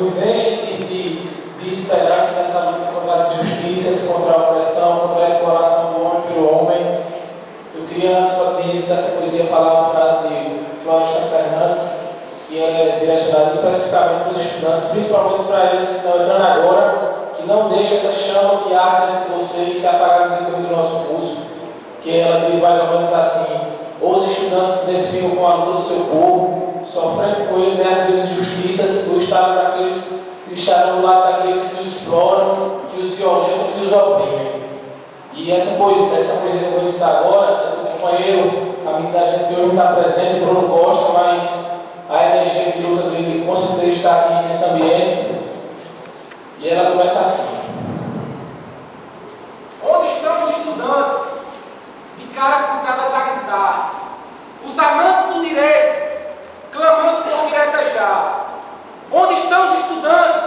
nos enche de esperança nessa luta contra as injustiças, contra a opressão, contra a exploração do homem pelo homem. Eu queria, antes de recitar essa poesia, falar uma frase de Floresta Fernandes, que é direcionada especificamente para os estudantes, principalmente para eles que estão entrando agora, que não deixem essa chama que arde dentro de vocês se apagar no decorrer do nosso curso. Que ela diz mais ou menos assim: os estudantes se identificam com a luta do seu povo, sofrendo com ele as injustiças, ou estarão do lado daqueles que os exploram, que os violentam, que os oprimem. E essa poesia que eu vou recitar agora é do companheiro, amigo da gente que hoje não está presente, Bruno Costa, mas a energia de luta dele com certeza está aqui nesse ambiente. E ela começa assim: onde estão os estudantes, de cara pintadas a gritar, os amantes do direito, clamando por direitejar? Onde estão os estudantes?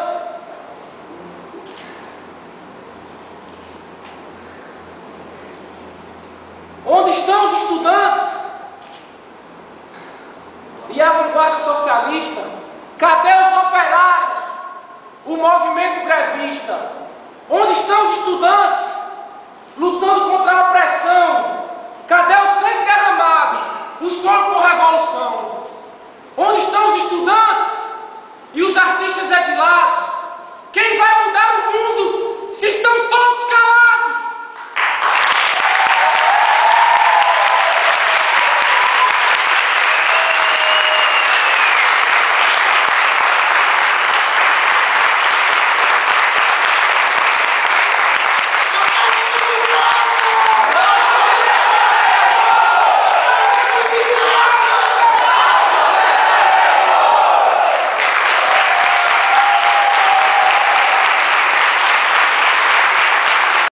Onde estão os estudantes? E a vanguarda socialista? Cadê os operários? O movimento grevista? Onde estão os estudantes? Lutando contra a opressão? Cadê o sangue derramado? O sonho por revolução? Onde estão os estudantes?